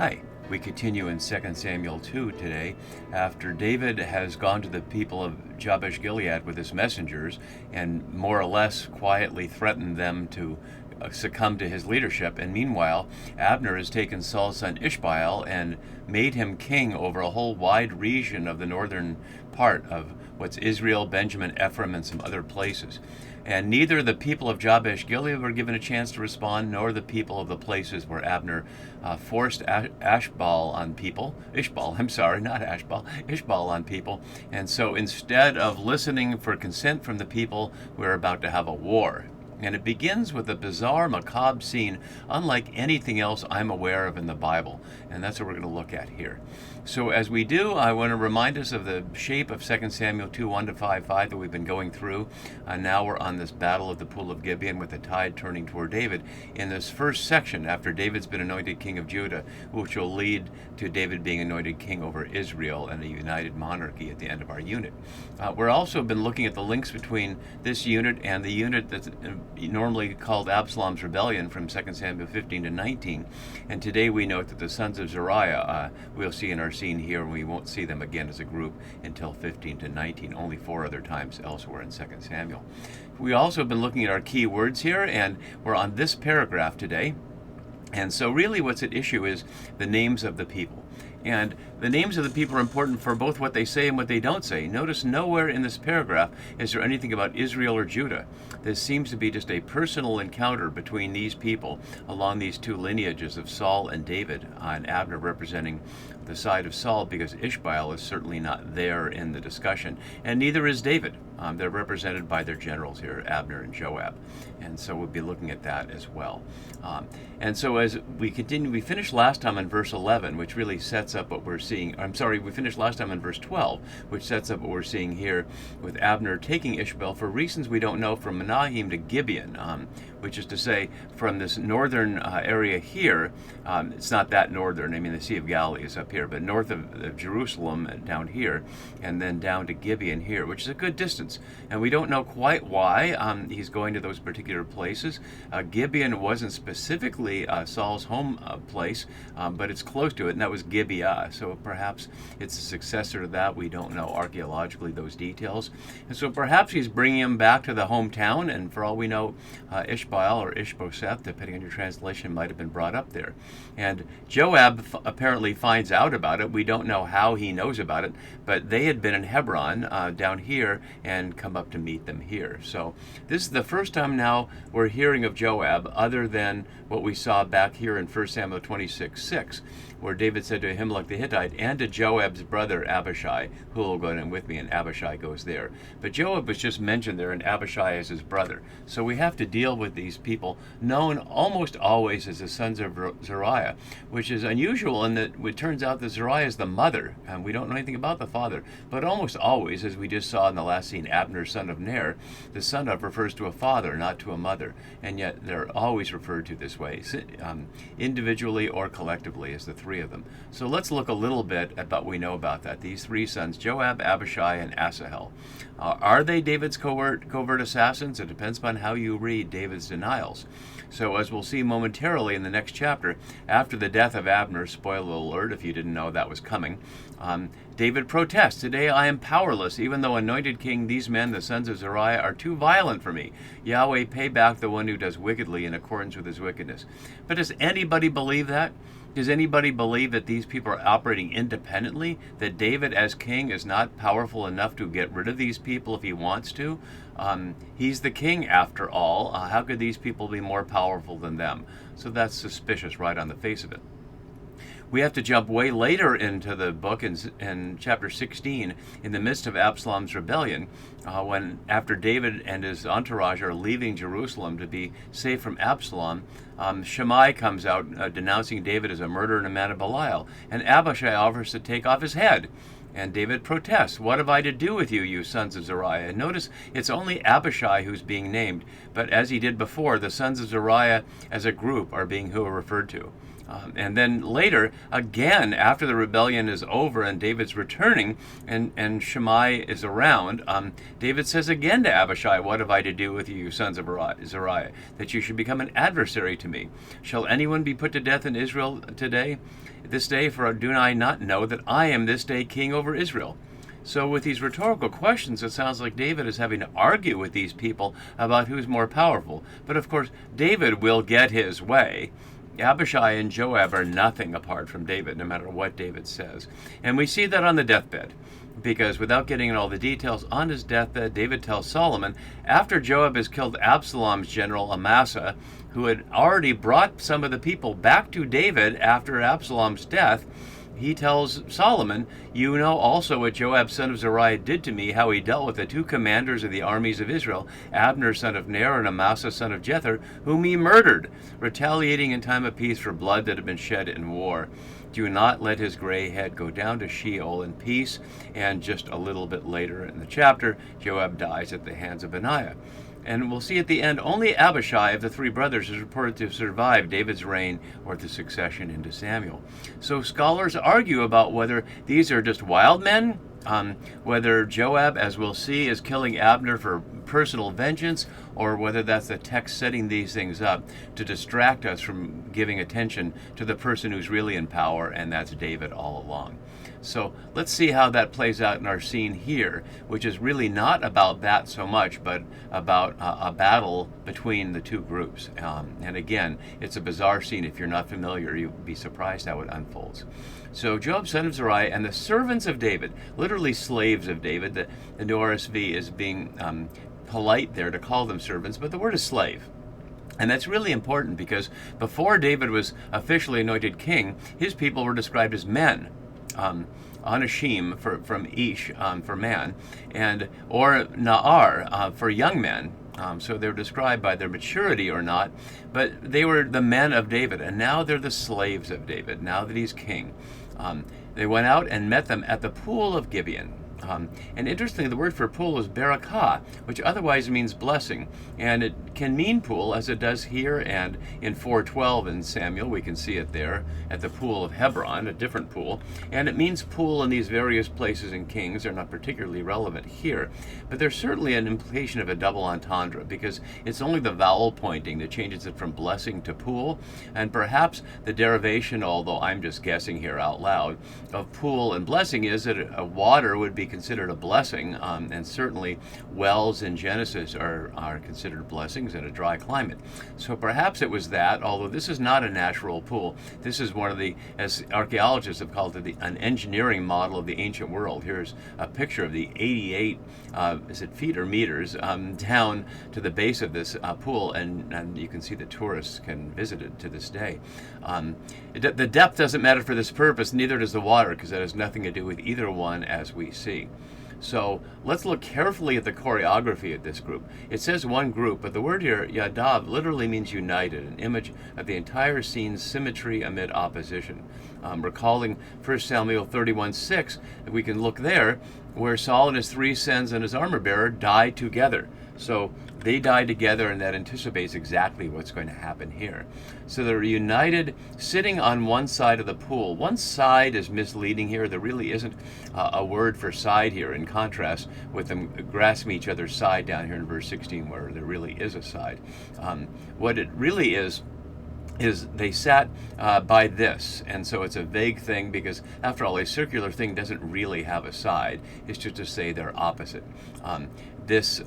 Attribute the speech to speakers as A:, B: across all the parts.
A: Hi, we continue in 2 Samuel 2 today. After David has gone to the people of Jabesh-gilead with his messengers and more or less quietly threatened them to succumb to his leadership, and meanwhile Abner has taken Saul's son Ishbaal and made him king over a whole wide region of the northern part of what's Israel, Benjamin, Ephraim, and some other places. And neither the people of Jabesh-gilead were given a chance to respond, nor the people of the places where Abner forced Ishbaal on people. Ishbaal on people. And so instead of listening for consent from the people, we're about to have a war. And it begins with a bizarre, macabre scene, unlike anything else I'm aware of in the Bible. And that's what we're going to look at here. So as we do, I want to remind us of the shape of 2 Samuel 2, 1-5 that we've been going through. Now we're on this battle of the pool of Gibeon with the tide turning toward David. In this first section, after David's been anointed king of Judah, which will lead to David being anointed king over Israel and a united monarchy at the end of our unit. We're also been looking at the links between this unit and the unit that's normally called Absalom's rebellion from 2 Samuel 15 to 19. And today we note that the sons of Zeruiah we'll see in our scene here, and we won't see them again as a group until 15 to 19, only 4 other times elsewhere in 2 Samuel. We also have been looking at our key words here, and we're on this paragraph today. And so really what's at issue is the names of the people. And the names of the people are important for both what they say and what they don't say. Notice nowhere in this paragraph is there anything about Israel or Judah. This seems to be just a personal encounter between these people along these two lineages of Saul and David, and Abner representing the side of Saul because Ishbaal is certainly not there in the discussion, and neither is David. They're represented by their generals here, Abner and Joab. And so we'll be looking at that as well. And so as we continue, we finished last time in verse 11, which really sets up what we're seeing. We finished last time in verse 12, which sets up what we're seeing here with Abner taking Ishbaal for reasons we don't know from Menahem to Gibeon, which is to say from this northern area here. It's not that northern. I mean, the Sea of Galilee is up here, but north of Jerusalem down here, and then down to Gibeon here, which is a good distance. And we don't know quite why he's going to those particular places. Gibeon wasn't specifically Saul's home place, but it's close to it, and that was Gibeah. So perhaps it's a successor to that. We don't know archaeologically those details. And so perhaps he's bringing him back to the hometown, and for all we know, Ishbaal or Ishbosheth, depending on your translation, might have been brought up there. And Joab apparently finds out about it. We don't know how he knows about it, but they had been in Hebron down here and come up to meet them here. So this is the first time now we're hearing of Joab, other than what we saw back here in 1 Samuel 26:6, where David said to Ahimelech the Hittite and to Joab's brother Abishai, who will go in with me, and Abishai goes there. But Joab was just mentioned there, and Abishai is his brother. So we have to deal with these people, known almost always as the sons of Zeruiah, which is unusual in that it turns out that Zeruiah is the mother, and we don't know anything about the father. But almost always, as we just saw in the last scene, Abner, son of Ner, the son of refers to a father, not to a mother. And yet they're always referred to this way, individually or collectively, as the three of them. So let's look a little bit at what we know about that. These three sons, Joab, Abishai, and Asahel. Are they David's covert assassins? It depends upon how you read David's denials. So as we'll see momentarily in the next chapter, after the death of Abner, spoiler alert if you didn't know that was coming, David protests, "Today I am powerless, even though anointed king, these men, the sons of Zeruiah, are too violent for me. Yahweh, pay back the one who does wickedly in accordance with his wickedness." But does anybody believe that? Does anybody believe that these people are operating independently? That David as king is not powerful enough to get rid of these people if he wants to? He's the king after all. How could these people be more powerful than them? So that's suspicious right on the face of it. We have to jump way later into the book in chapter 16, in the midst of Absalom's rebellion, when after David and his entourage are leaving Jerusalem to be safe from Absalom, Shammai comes out denouncing David as a murderer and a man of Belial, and Abishai offers to take off his head. And David protests, "What have I to do with you, you sons of Zeruiah?" And notice it's only Abishai who's being named, but as he did before, the sons of Zeruiah as a group are being referred to. And then later, again, after the rebellion is over and David's returning and Shimei is around, David says again to Abishai, "What have I to do with you, you sons of Zeruiah, that you should become an adversary to me? Shall anyone be put to death in Israel this day? For do I not know that I am this day king over Israel?" So with these rhetorical questions, it sounds like David is having to argue with these people about who's more powerful. But of course, David will get his way. Abishai and Joab are nothing apart from David, no matter what David says. And we see that on the deathbed, because without getting into all the details, on his deathbed, David tells Solomon, after Joab has killed Absalom's general Amasa, who had already brought some of the people back to David after Absalom's death, he tells Solomon, "You know also what Joab son of Zeruiah did to me, how he dealt with the two commanders of the armies of Israel, Abner son of Ner and Amasa son of Jether, whom he murdered, retaliating in time of peace for blood that had been shed in war. Do not let his gray head go down to Sheol in peace." And just a little bit later in the chapter, Joab dies at the hands of Benaiah. And we'll see at the end, only Abishai of the three brothers is reported to have survived David's reign or the succession into Samuel. So scholars argue about whether these are just wild men, whether Joab, as we'll see, is killing Abner for personal vengeance, or whether that's the text setting these things up to distract us from giving attention to the person who's really in power, and that's David all along. So let's see how that plays out in our scene here, which is really not about that so much, but about a battle between the two groups. And again, it's a bizarre scene. If you're not familiar, you'll be surprised how it unfolds. So Joab, son of Zeruiah, and the servants of David, literally slaves of David. The New RSV is being polite there to call them servants, but the word is slave. And that's really important because before David was officially anointed king, his people were described as men. Anashim from Ish for man, and or Na'ar for young men. So they're described by their maturity or not, but they were the men of David, and now they're the slaves of David, now that he's king. They went out and met them at the pool of Gibeon. And interestingly, the word for pool is barakah, which otherwise means blessing. And it can mean pool, as it does here, and in 4:12 in Samuel, we can see it there at the pool of Hebron, a different pool. And it means pool in these various places in Kings. They're not particularly relevant here. But there's certainly an implication of a double entendre, because it's only the vowel pointing that changes it from blessing to pool. And perhaps the derivation, although I'm just guessing here out loud, of pool and blessing is that a water would be considered a blessing, and certainly wells in Genesis are considered blessings in a dry climate. So perhaps it was that, although this is not a natural pool. This is one of the, as archaeologists have called it, an engineering model of the ancient world. Here's a picture of the 88, is it feet or meters, down to the base of this pool, and you can see that tourists can visit it to this day. The depth doesn't matter for this purpose, neither does the water, because that has nothing to do with either one, as we see. So let's look carefully at the choreography of this group. It says one group, but the word here, yadav, literally means united, an image of the entire scene's symmetry amid opposition. Recalling 1 Samuel 31:6, we can look there, where Saul and his 3 sons and his armor bearer died together. So they died together, and that anticipates exactly what's going to happen here. So they're united, sitting on one side of the pool. One side is misleading here. There really isn't a word for side here, in contrast with them grasping each other's side down here in verse 16, where there really is a side. What it really is they sat by this, and so it's a vague thing, because after all, a circular thing doesn't really have a side. It's just to say they're opposite. This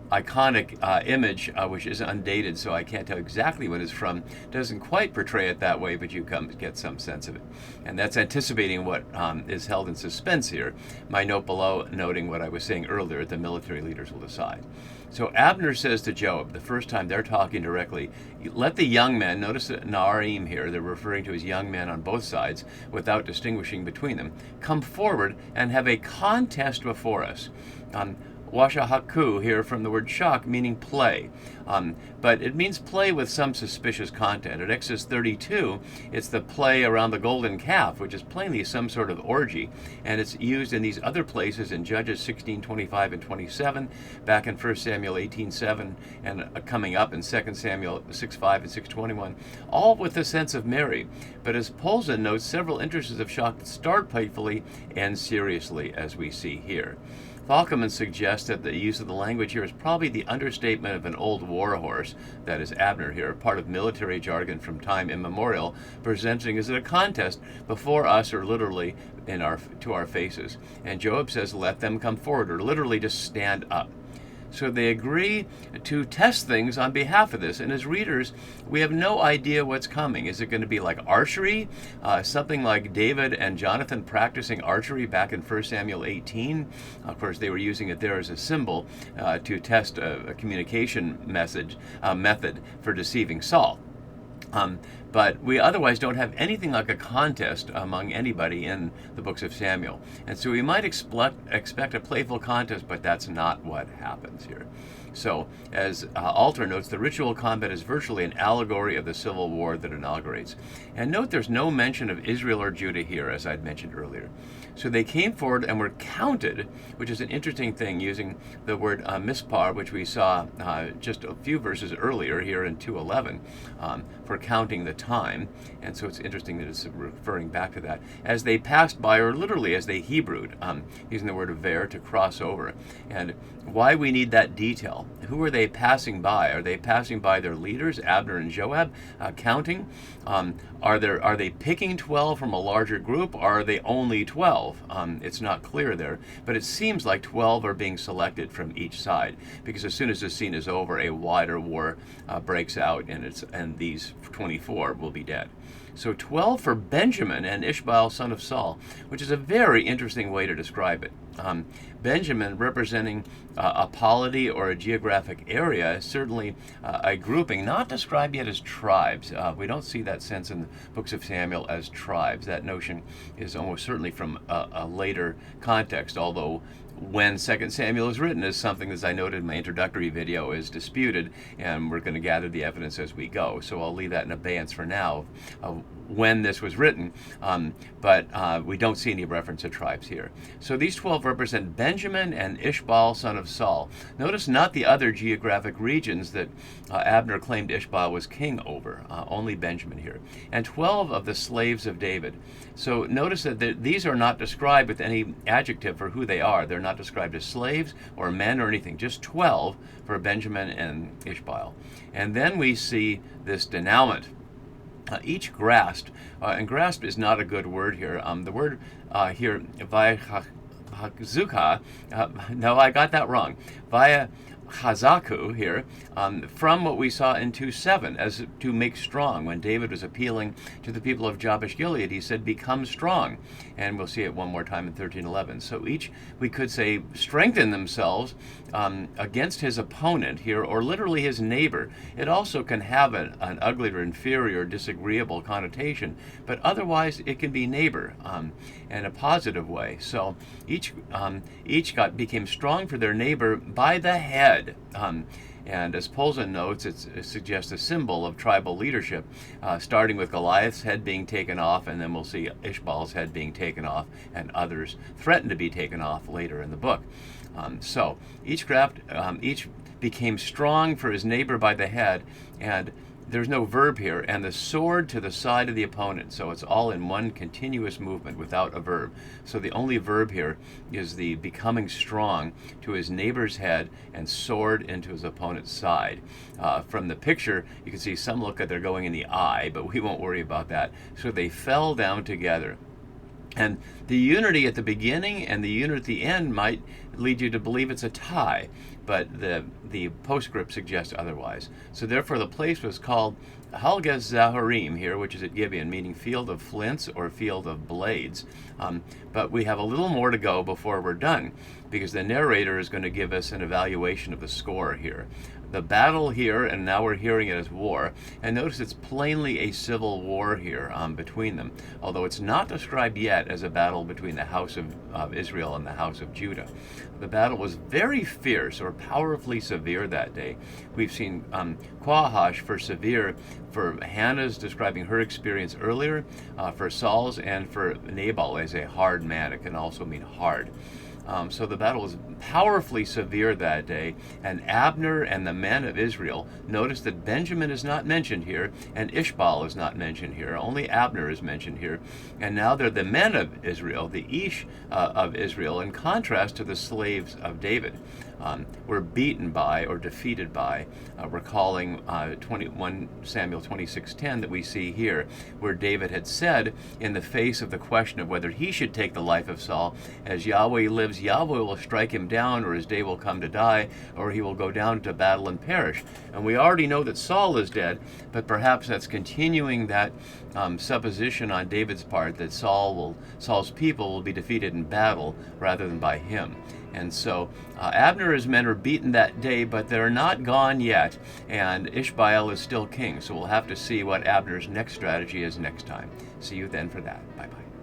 A: iconic image, which is undated, so I can't tell exactly what it's from, doesn't quite portray it that way, but you get some sense of it. And that's anticipating what is held in suspense here. My note below noting what I was saying earlier, the military leaders will decide. So Abner says to Joab, the first time they're talking directly, let the young men, notice that Na'arim here, they're referring to as young men on both sides without distinguishing between them, come forward and have a contest before us. washahaku here from the word shak, meaning play. But it means play with some suspicious content. At Exodus 32, it's the play around the golden calf, which is plainly some sort of orgy. And it's used in these other places in Judges 16:25 and 27, back in 1 Samuel 18:7, and coming up in 2 Samuel 6:5 and 6:21, all with the sense of merry. But as Polzin notes, several instances of shak start playfully and seriously, as we see here. Falkeman suggests that the use of the language here is probably the understatement of an old war horse, that is Abner here, part of military jargon from time immemorial, presenting as a contest before us, or literally to our faces. And Joab says, let them come forward, or literally just stand up. So they agree to test things on behalf of this. And as readers, we have no idea what's coming. Is it going to be like archery? Something like David and Jonathan practicing archery back in 1 Samuel 18? Of course, they were using it there as a symbol to test a communication method for deceiving Saul. But we otherwise don't have anything like a contest among anybody in the books of Samuel. And so we might expect a playful contest, but that's not what happens here. So, as Alter notes, the ritual combat is virtually an allegory of the civil war that inaugurates. And note there's no mention of Israel or Judah here, as I'd mentioned earlier. So they came forward and were counted, which is an interesting thing, using the word mispar, which we saw just a few verses earlier here in 2:11, for counting the time. And so it's interesting that it's referring back to that. As they passed by, or literally as they Hebrewed, using the word ver to cross over. And why we need that detail. Who are they passing by? Are they passing by their leaders, Abner and Joab, counting? Are they picking 12 from a larger group, or are they only 12? It's not clear there, but it seems like 12 are being selected from each side, because as soon as the scene is over, a wider war breaks out, and these 24 will be dead. So 12 for Benjamin and Ishbaal, son of Saul, which is a very interesting way to describe it. Benjamin, representing a polity or a geographic area, is certainly a grouping, not described yet as tribes. We don't see that sense in the books of Samuel as tribes. That notion is almost certainly from a later context, although when 2 Samuel is written is something, as I noted in my introductory video, is disputed, and we're going to gather the evidence as we go. So I'll leave that in abeyance for now, when this was written, but we don't see any reference to tribes here. So these 12 represent Benjamin and Ishbaal, son of Saul. Notice not the other geographic regions that Abner claimed Ishbaal was king over, only Benjamin here. And 12 of the slaves of David. So notice that these are not described with any adjective for who they are. They're not described as slaves or men or anything, just 12 for Benjamin and Ishbaal. And then we see this denouement. Each grasped, and grasp is not a good word here. The word here, vayachzuka, no, I got that wrong. Hazaku here, from what we saw in 2:7, as to make strong. When David was appealing to the people of Jabesh-gilead, he said, become strong. And we'll see it one more time in 13:11. So each, we could say, strengthen themselves against his opponent here, or literally his neighbor. It also can have an ugly or inferior, disagreeable connotation, but otherwise it can be neighbor in a positive way. So each became strong for their neighbor by the head. And as Polzin notes, it suggests a symbol of tribal leadership, starting with Goliath's head being taken off, and then we'll see Ishbaal's head being taken off, and others threatened to be taken off later in the book. So each became strong for his neighbor by the head, and there's no verb here, and the sword to the side of the opponent. So it's all in one continuous movement without a verb. So the only verb here is the becoming strong to his neighbor's head and sword into his opponent's side. From the picture, you can see some look like they're going in the eye, but we won't worry about that. So they fell down together. And the unity at the beginning and the unity at the end might lead you to believe it's a tie, but the postscript suggests otherwise. So therefore the place was called Halgaz Zaharim here, which is at Gibeon, meaning field of flints or field of blades. But we have a little more to go before we're done, because the narrator is going to give us an evaluation of the score here. the battle here, and now we're hearing it as war. And notice it's plainly a civil war here between them, although it's not described yet as a battle between the house of Israel and the house of Judah. The battle was very fierce or powerfully severe that day. We've seen Quahash for severe, for Hannah's describing her experience earlier, for Saul's, and for Nabal as a hard man. It can also mean hard. So the battle was powerfully severe that day, and Abner and the men of Israel, notice that Benjamin is not mentioned here, and Ishbaal is not mentioned here, only Abner is mentioned here, and now they're the men of Israel, the Ish of Israel, in contrast to the slaves of David. Were beaten by or defeated by, recalling 1 Samuel 26:10 that we see here, where David had said, in the face of the question of whether he should take the life of Saul, as Yahweh lives, Yahweh will strike him down, or his day will come to die, or he will go down to battle and perish. And we already know that Saul is dead, but perhaps that's continuing that supposition on David's part that Saul's people will be defeated in battle rather than by him. And so Abner and his men are beaten that day, but they're not gone yet, and Ishbaal is still king. So we'll have to see what Abner's next strategy is next time. See you then for that. Bye-bye.